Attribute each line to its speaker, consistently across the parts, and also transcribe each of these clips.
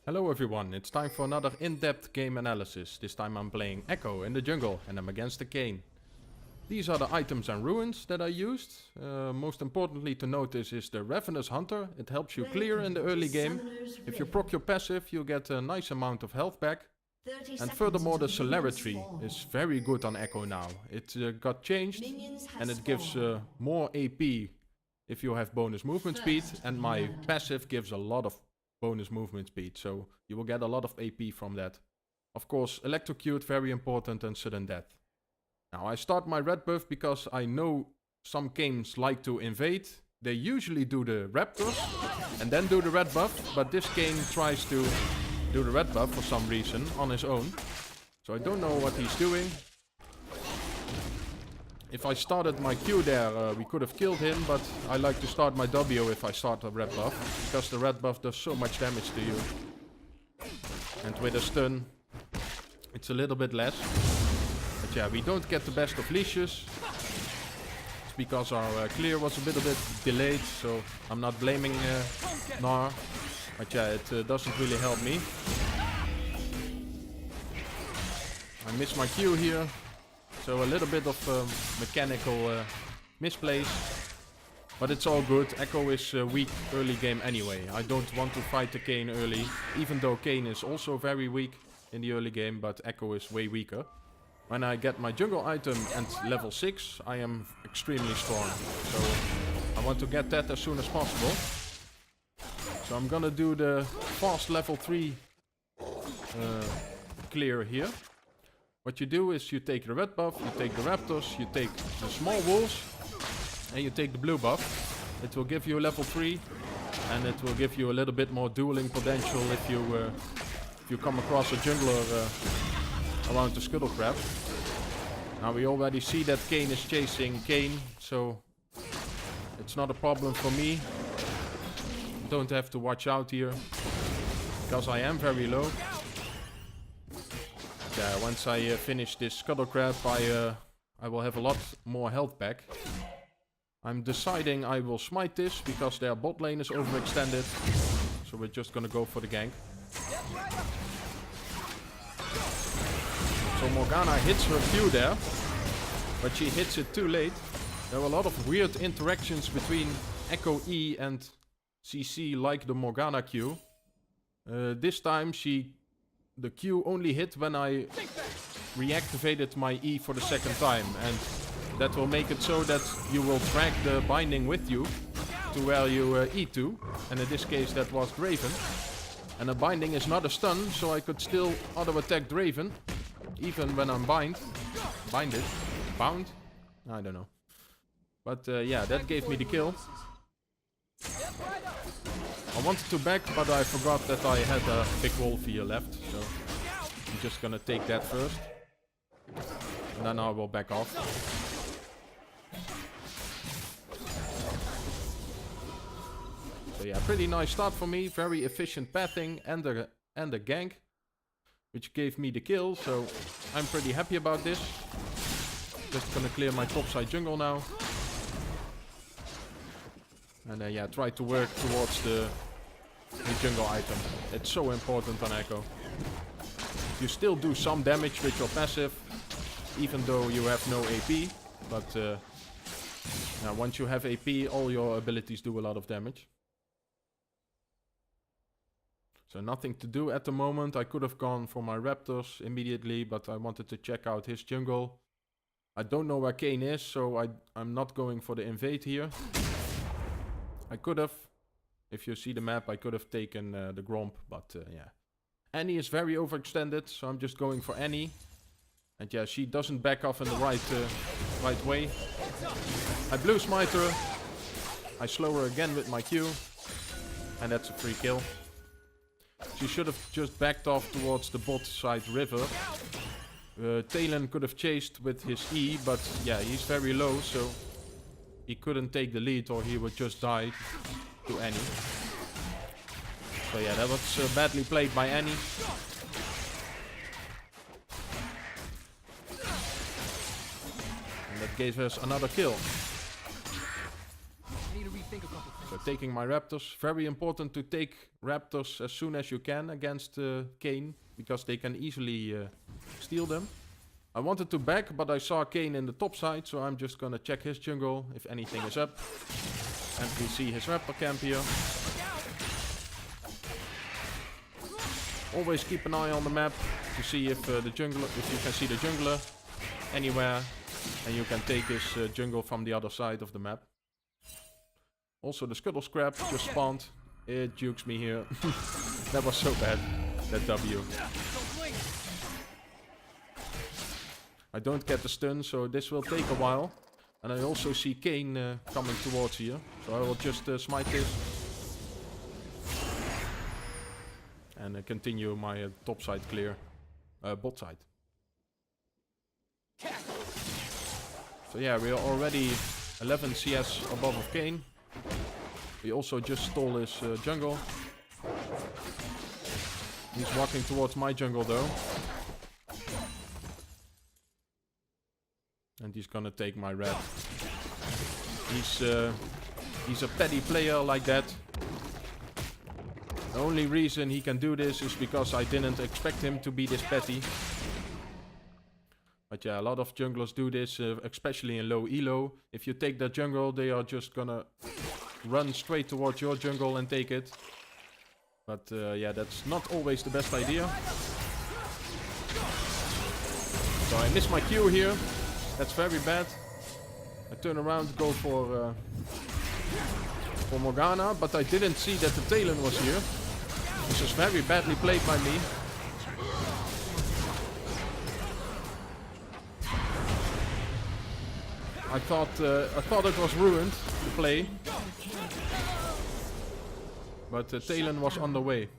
Speaker 1: Hello everyone, it's time for another in-depth game analysis. This time I'm playing Ekko in the jungle and I'm against the Kayn. These are the items and ruins that I used. Most importantly to notice is the Ravenous Hunter. It helps you clear in the early game. If you proc your passive, you get a nice amount of health back. And furthermore, the Celerity is very good on Ekko now. It got changed and it gives more AP if you have bonus movement speed. And my passive gives a lot of bonus movement speed, so you will get a lot of AP from that. Of course, Electrocute, very important, and Sudden Death. Now I start my red buff because I know some Kayns like to invade. They usually do the Raptors and then do the red buff, but this Kayn tries to do the red buff for some reason on his own. So I don't know what he's doing. If I started my Q there, we could have killed him, but I like to start my W if I start a red buff, because the red buff does so much damage to you. And with a stun, it's a little bit less. But yeah, we don't get the best of leashes. It's because our clear was a little bit delayed, so I'm not blaming Gnar. But yeah, it doesn't really help me. I miss my Q here. So a little bit of mechanical misplays, but it's all good. Ekko is weak early game anyway. I don't want to fight the Kayn early, even though Kayn is also very weak in the early game, but Ekko is way weaker. When I get my jungle item and level 6, I am extremely strong. So I want to get that as soon as possible. So I'm gonna do the fast level 3 clear here. What you do is you take the red buff, you take the raptors, you take the small wolves, and you take the blue buff. It will give you a level 3, and it will give you a little bit more dueling potential if you come across a jungler around the scuttle crab. Now we already see that Kayn is chasing Kayn, so it's not a problem for me. Don't have to watch out here, because I am very low. Yeah, once I finish this scuttle crab, I will have a lot more health back. I'm deciding I will smite this because their bot lane is overextended. So we're just gonna go for the gank. So Morgana hits her Q there, but she hits it too late. There are a lot of weird interactions between Ekko E and CC like the Morgana Q. This time the Q only hit when I reactivated my E for the second time, and that will make it so that you will drag the binding with you to where you E to, and in this case that was Draven. And a binding is not a stun, so I could still auto attack Draven even when I'm bound? I don't know. But yeah, that gave me the kill. I wanted to back, but I forgot that I had a big wolf here left, so I'm just gonna take that first. And then I will back off. So yeah, pretty nice start for me. Very efficient pathing and a gank, which gave me the kill, so I'm pretty happy about this. Just gonna clear my topside jungle now. And yeah, try to work towards the jungle item. It's so important on Ekko. You still do some damage with your passive, even though you have no AP. But now once you have AP, all your abilities do a lot of damage. So nothing to do at the moment. I could have gone for my raptors immediately, but I wanted to check out his jungle. I don't know where Kayn is, so I'm not going for the invade here. I could have, if you see the map, I could have taken the Gromp, but yeah. Annie is very overextended, so I'm just going for Annie. And yeah, she doesn't back off in the right way. I blue smite her. I slow her again with my Q. And that's a free kill. She should have just backed off towards the bot side river. Talon could have chased with his E, but yeah, he's very low, so he couldn't take the lead or he would just die to Annie. So yeah, that was badly played by Annie. And that gave us another kill. So taking my raptors. Very important to take raptors as soon as you can against Kayn, because they can easily steal them. I wanted to back, but I saw Kayn in the top side, so I'm just gonna check his jungle if anything is up. And we see his raptor camp here. Always keep an eye on the map to see if you can see the jungler anywhere, and you can take his jungle from the other side of the map. Also, the scuttle scrap just spawned. It jukes me here. That was so bad, that W. I don't get the stun, so this will take a while. And I also see Kayn coming towards here, so I will just smite this. And continue my top side clear, bot side. So yeah, we are already 11 CS above of Kayn. We also just stole his jungle. He's walking towards my jungle though. And he's gonna take my red. He's a petty player like that. The only reason he can do this is because I didn't expect him to be this petty. But yeah, a lot of junglers do this, especially in low elo. If you take that jungle, they are just gonna run straight towards your jungle and take it. But yeah, that's not always the best idea. So I missed my Q here. That's very bad. I turn around, go for Morgana, but I didn't see that the talon was here. This is very badly played by me. I thought it was ruined, the play. But the talon was on the way.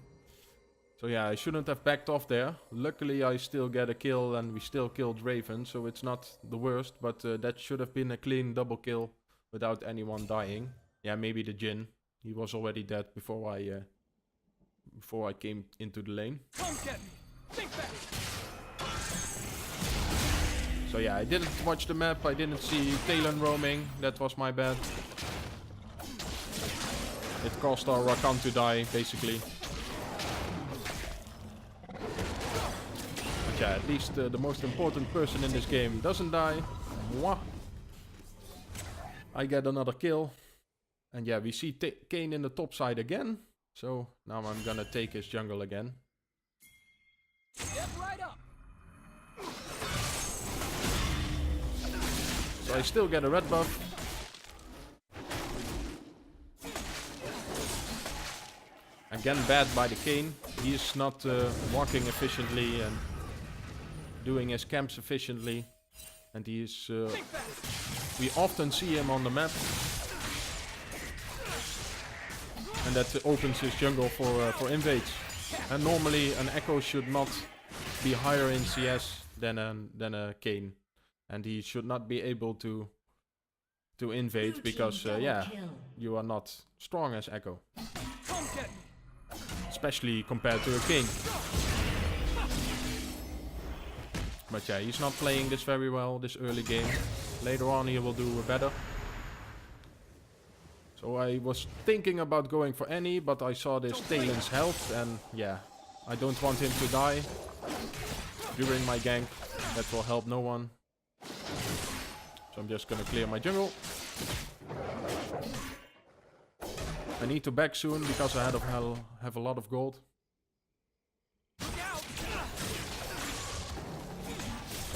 Speaker 1: So yeah, I shouldn't have backed off there. Luckily I still get a kill and we still killed Draven, so it's not the worst. But that should have been a clean double kill without anyone dying. Yeah, maybe the Jhin. He was already dead before I came into the lane. So yeah, I didn't watch the map. I didn't see talon roaming. That was my bad. It caused our Rakan to die, basically. But yeah, at least the most important person in this game doesn't die. Mwah. I get another kill. And yeah, we see Kayn in the top side again. So now I'm gonna take his jungle again. Right up. So I still get a red buff. Again bad by the Kayn. He is not walking efficiently and doing his camps efficiently. And he is... we often see him on the map. And that opens his jungle for invades. And normally an Ekko should not be higher in CS than a Kayn. And he should not be able to invade because yeah, you are not strong as Ekko. Especially compared to a Kayn. But yeah, he's not playing this very well this early game. Later on he will do better. So I was thinking about going for Annie, but I saw this Talon's health and yeah, I don't want him to die during my gank. That will help no one. So I'm just gonna clear my jungle. I need to back soon because I have a lot of gold.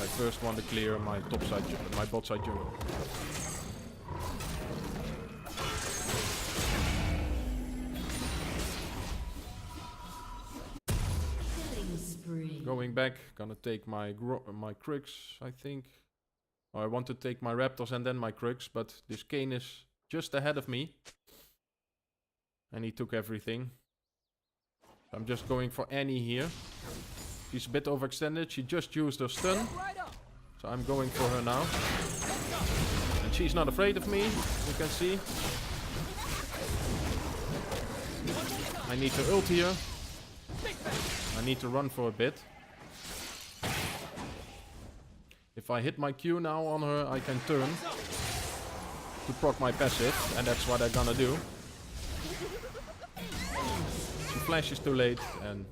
Speaker 1: I first want to clear my top side, my bot side jungle. Going back, gonna take my Crux, I think. Or I want to take my Raptors and then my Crux, but this Kayn is just ahead of me. And he took everything. I'm just going for Annie here. She's a bit overextended, she just used her stun. So I'm going for her now. And she's not afraid of me, you can see. I need to ult here. I need to run for a bit. If I hit my Q now on her, I can turn to proc my passive, and that's what I'm gonna do. flash is too late, and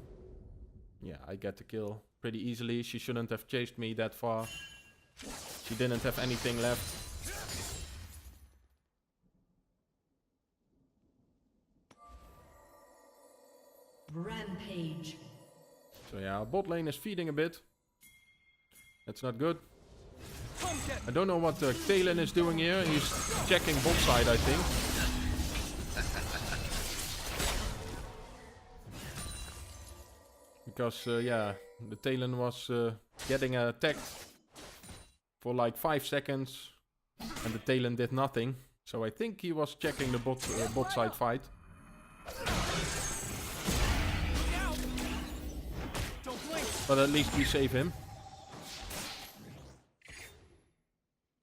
Speaker 1: yeah, I get the kill pretty easily. She shouldn't have chased me that far. She didn't have anything left.
Speaker 2: Rampage.
Speaker 1: So yeah, our bot lane is feeding a bit. That's not good. I don't know what the talon is doing here. He's checking bot side, I think. Because, yeah, the talon was getting attacked for like 5 seconds. And the talon did nothing. So I think he was checking the bot side fight. But at least we save him.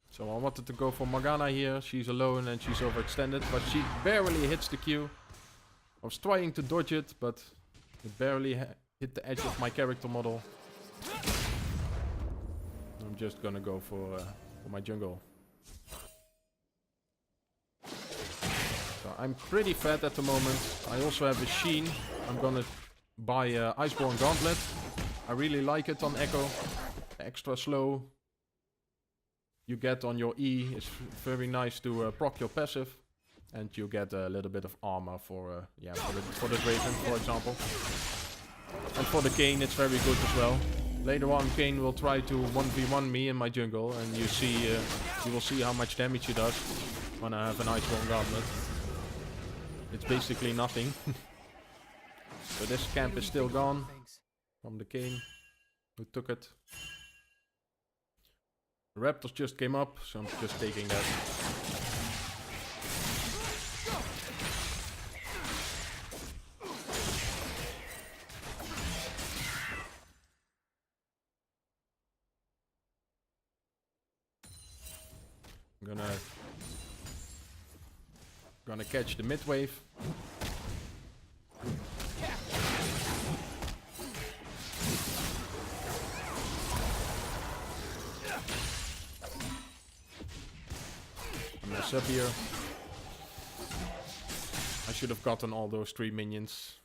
Speaker 1: So I wanted to go for Morgana here. She's alone and she's overextended. But she barely hits the Q. I was trying to dodge it, but it barely hit the edge of my character model. I'm just gonna go for my jungle. So I'm pretty fat at the moment. I also have a Shen. I'm gonna buy Iceborne Gauntlet. I really like it on Ekko. Extra slow you get on your E is very nice to proc your passive. And you get a little bit of armor for for the Draven, for example. And for the Kayn it's very good as well. Later on Kayn will try to 1v1 me in my jungle, and you will see how much damage he does when I have an Iceborne Gauntlet. It's basically nothing. So this camp is still gone from the Kayn who took it. The Raptors just came up, so I'm just taking that. I'm gonna catch the mid wave. Up here. I should have gotten all those 3 minions.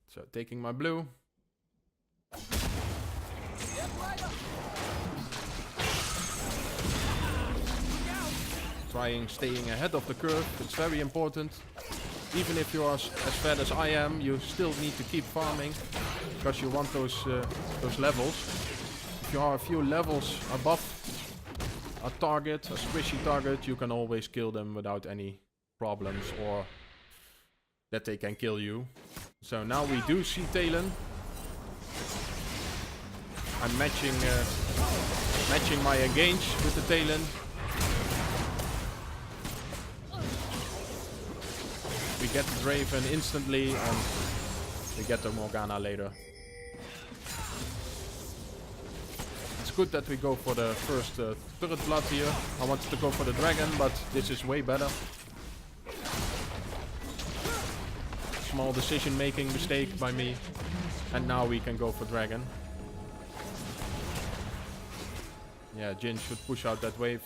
Speaker 1: So taking my blue. Staying ahead of the curve. It's very important. Even if you are as fat as I am, you still need to keep farming because you want those levels. If you are a few levels above a target, a squishy target, you can always kill them without any problems, or that they can kill you. So now we do see Talon. I'm matching my engage with the Talon. We get the Draven instantly and we get the Morgana later. Good that we go for the first turret blood here. I wanted to go for the dragon, but this is way better. Small decision making mistake by me. And now we can go for dragon. Yeah, Jin should push out that wave.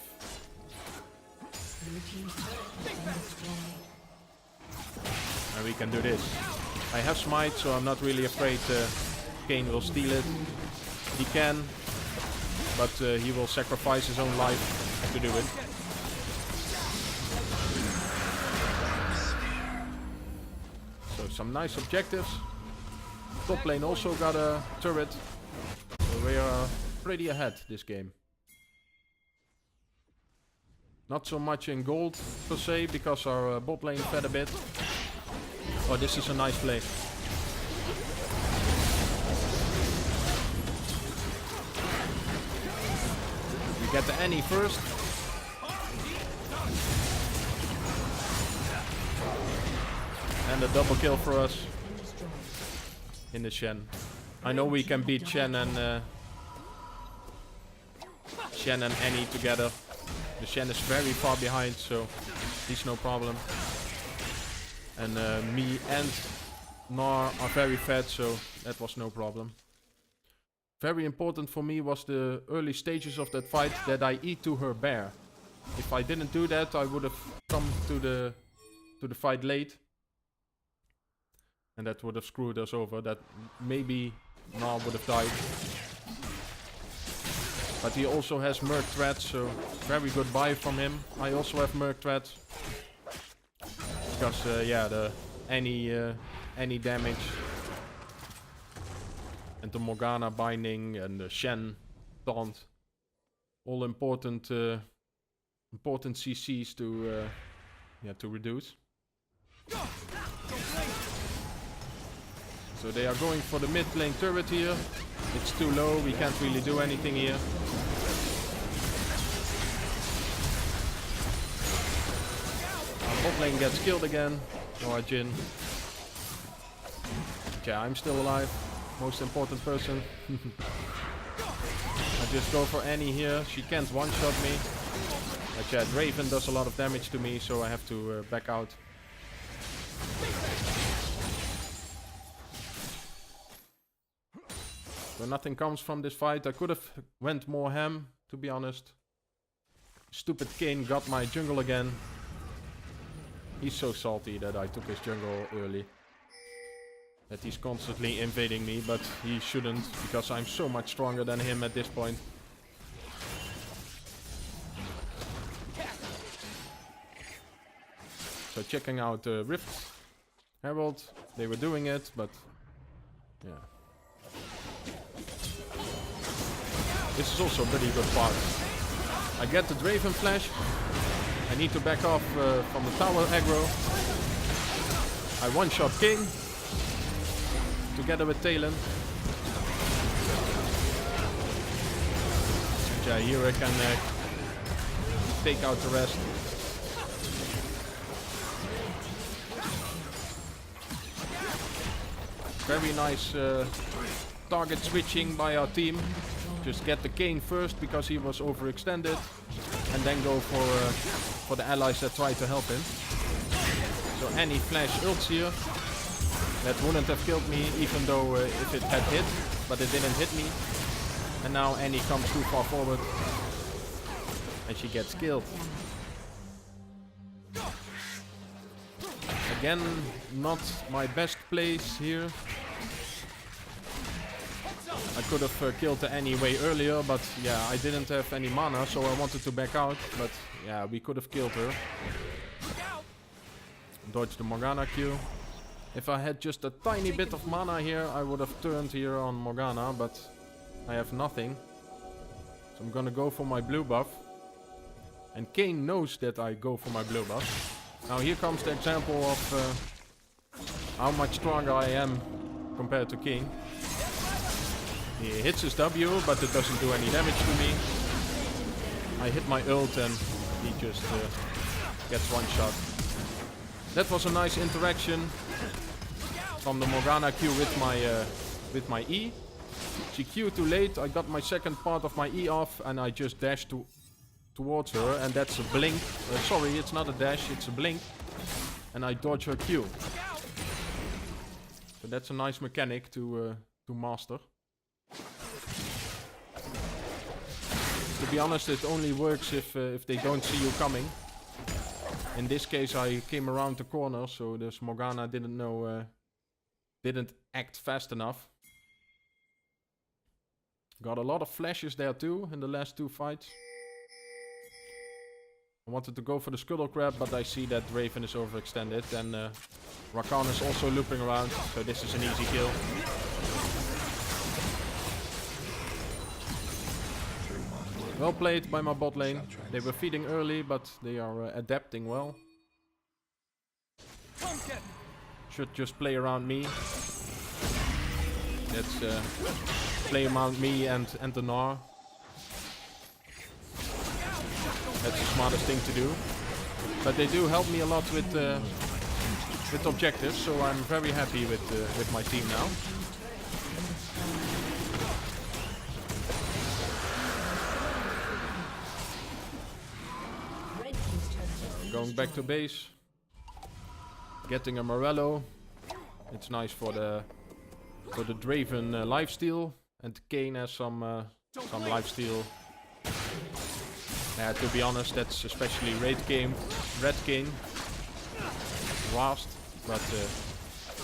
Speaker 1: And we can do this. I have smite, so I'm not really afraid Kayn will steal it. He can. But he will sacrifice his own life to do it. So some nice objectives. Top lane also got a turret. So we are pretty ahead this game. Not so much in gold per se, because our bot lane fed a bit. Oh, this is a nice play. Get the Annie first. And a double kill for us in the Shen. I know we can beat Shen and Annie together. The Shen is very far behind, so he's no problem. And me and Gnar are very fat, so that was no problem. Very important for me was the early stages of that fight, that I E2 her bear. If I didn't do that, I would have come to the fight late. And that would have screwed us over. That maybe Gnar would have died. But he also has Merc Threats, so very good buy from him. I also have Merc Threats. Because, yeah, any damage. And the Morgana binding and the Shen taunt. All important important CCs to reduce. So they are going for the mid lane turret here. It's too low, we can't really do anything here. Our bot lane gets killed again. Oh, Jhin. Okay, I'm still alive. Most important person. I just go for Annie here. She can't one-shot me. But yeah, Draven does a lot of damage to me, so I have to back out. So nothing comes from this fight. I could have went more ham, to be honest. Stupid Kayn got my jungle again. He's so salty that I took his jungle early. That he's constantly invading me, but he shouldn't, because I'm so much stronger than him at this point. So checking out Rift Herald, they were doing it, but yeah. This is also a pretty good part. I get the Draven flash. I need to back off from the tower aggro. I one-shot King. Together with Talon. Yeah, here I can take out the rest. Very nice target switching by our team. Just get the Kayn first because he was overextended, and then go for the allies that try to help him. So any flash ults here. That wouldn't have killed me even though if it had hit, but it didn't hit me. And now Annie comes too far forward and she gets killed. Again, not my best place here. I could have killed the Annie way earlier, but yeah, I didn't have any mana, so I wanted to back out. But yeah, we could have killed her. Dodge the Morgana Q. If I had just a tiny bit of mana here, I would have turned here on Morgana, but I have nothing. So I'm gonna go for my blue buff. And Kayn knows that I go for my blue buff. Now here comes the example of how much stronger I am compared to King. He hits his W, but it doesn't do any damage to me. I hit my ult and he just gets one shot. That was a nice interaction from the Morgana Q with my E. She Q'd too late, I got my second part of my E off and I just dashed towards her, and that's a blink. Sorry, it's not a dash, it's a blink. And I dodge her Q. So that's a nice mechanic to master. To be honest, it only works if they don't see you coming. In this case, I came around the corner, so this Morgana didn't act fast enough. Got a lot of flashes there too in the last two fights. I wanted to go for the Scuttle Crab, but I see that Draven is overextended, and Rakan is also looping around, so this is an easy kill. Well played by my bot lane. They were feeding early, but they are adapting well. Should just play around me. Let's play around me and the Gnar. That's the smartest thing to do. But they do help me a lot with objectives, so I'm very happy with my team now. Going back to base, getting a Morello. It's nice for the Draven lifesteal, and Kayn has some lifesteal. Yeah, to be honest, that's especially red Kayn, fast, but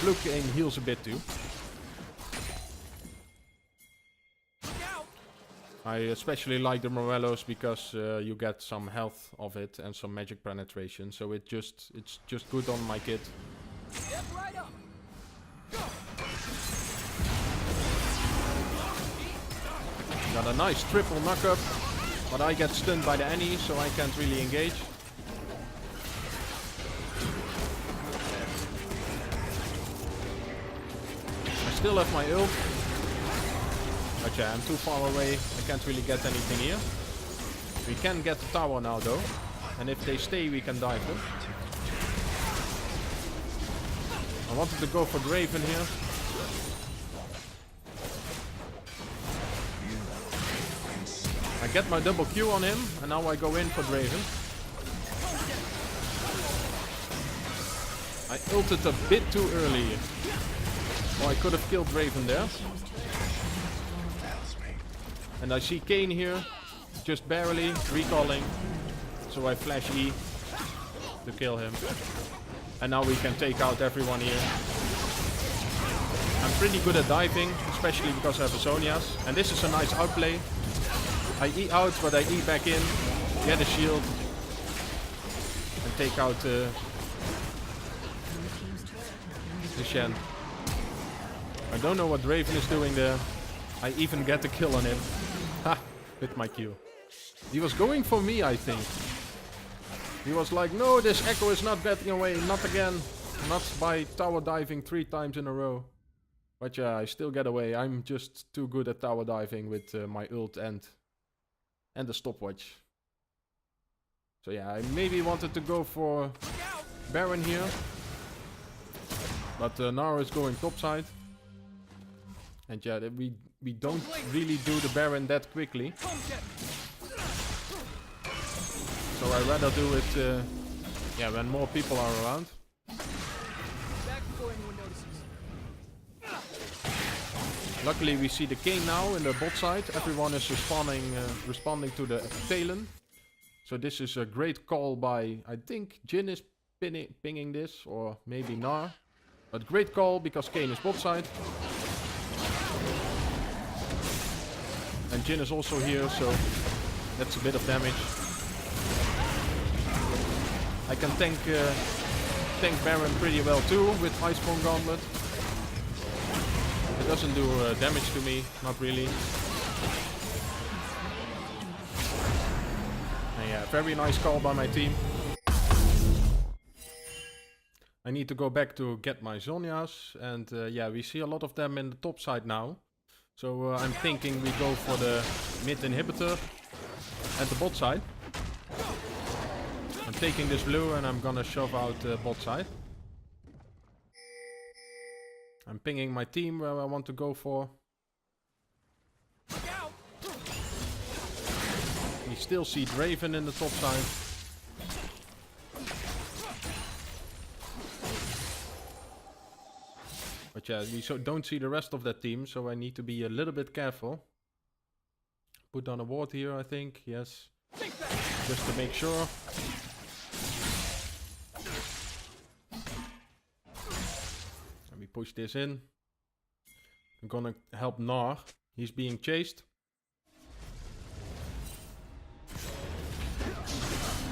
Speaker 1: Blue Kayn heals a bit too. I especially like the Morellos because you get some health of it and some magic penetration, so it's just good on my kit. Got a nice triple knock-up, but I get stunned by the Annie, so I can't really engage. I still have my ult. But yeah, I'm too far away. I can't really get anything here. We can get the tower now though. And if they stay, we can dive them. I wanted to go for Draven here. I get my double Q on him, and now I go in for Draven. I ulted a bit too early. Or I could have killed Draven there. And I see Kayn here, just barely recalling. So I flash E to kill him. And now we can take out everyone here. I'm pretty good at diving, especially because I have a Zonias. And this is a nice outplay. I E out, but I E back in, get a shield, and take out the Shen. I don't know what Draven is doing there. I even get the kill on him. Ha! With my Q. He was going for me, I think. He was like, no, this Ekko is not getting away, not again. Not by tower diving 3 times in a row. But yeah, I still get away. I'm just too good at tower diving with my ult and the stopwatch. So yeah, I maybe wanted to go for Baron here. But Gnar is going topside. And yeah, we don't really do the Baron that quickly. So I'd rather do it yeah, when more people are around. Luckily we see the Kayn now in the bot side. Everyone is responding to the talon. So this is a great call by, I think Jin is pinging this, or maybe Gnar. But great call because Kayn is bot side. And Jin is also here, so that's a bit of damage. I can tank Baron pretty well too with Iceborne Gauntlet. It doesn't do damage to me, not really. And yeah, very nice call by my team. I need to go back to get my Zonias, and yeah, we see a lot of them in the top side now. So I'm thinking we go for the mid inhibitor at the bot side. I'm taking this blue and I'm gonna shove out the bot side. I'm pinging my team where I want to go for. We still see Draven in the top side. But yeah, we don't see the rest of that team, so I need to be a little bit careful. Put down a ward here, I think. Yes. Just to make sure. And we push this in. I'm gonna help Gnar. He's being chased.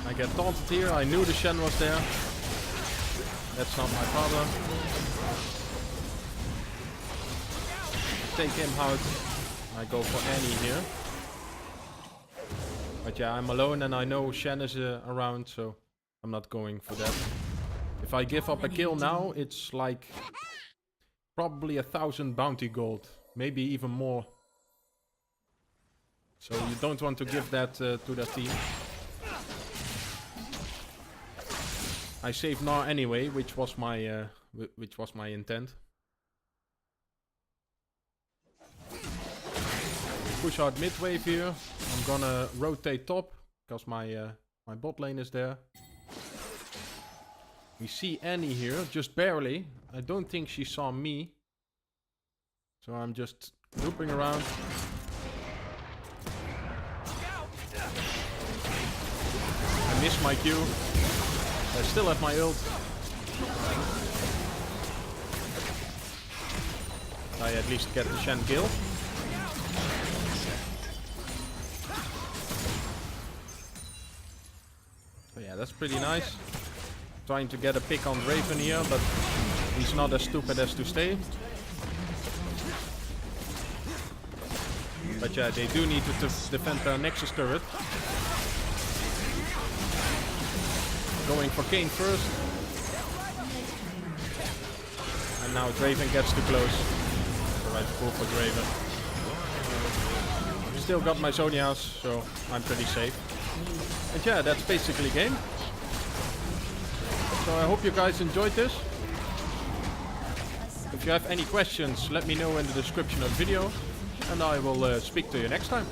Speaker 1: I get taunted here. I knew the Shen was there. That's not my problem. Take him out. I go for Annie here. But yeah, I'm alone and I know Shen is around, so I'm not going for that. If I give up a kill now, it's like probably 1,000 bounty gold. Maybe even more. So you don't want to give that to that team. I saved Gnar anyway, which was my intent. Push out mid wave here. I'm gonna rotate top because my bot lane is there. We see Annie here, just barely. I don't think she saw me. So I'm just looping around. I missed my Q. I still have my ult. I at least get the Shen kill. So yeah, that's pretty nice. Trying to get a pick on Draven here, but he's not as stupid as to stay. But yeah, they do need to defend their Nexus turret. Going for Kayn first. And now Draven gets too close. Alright, pull for Draven. Still got my Zonias, so I'm pretty safe. And yeah, that's basically game. So I hope you guys enjoyed this. If you have any questions, let me know in the description of the video. And I will speak to you next time.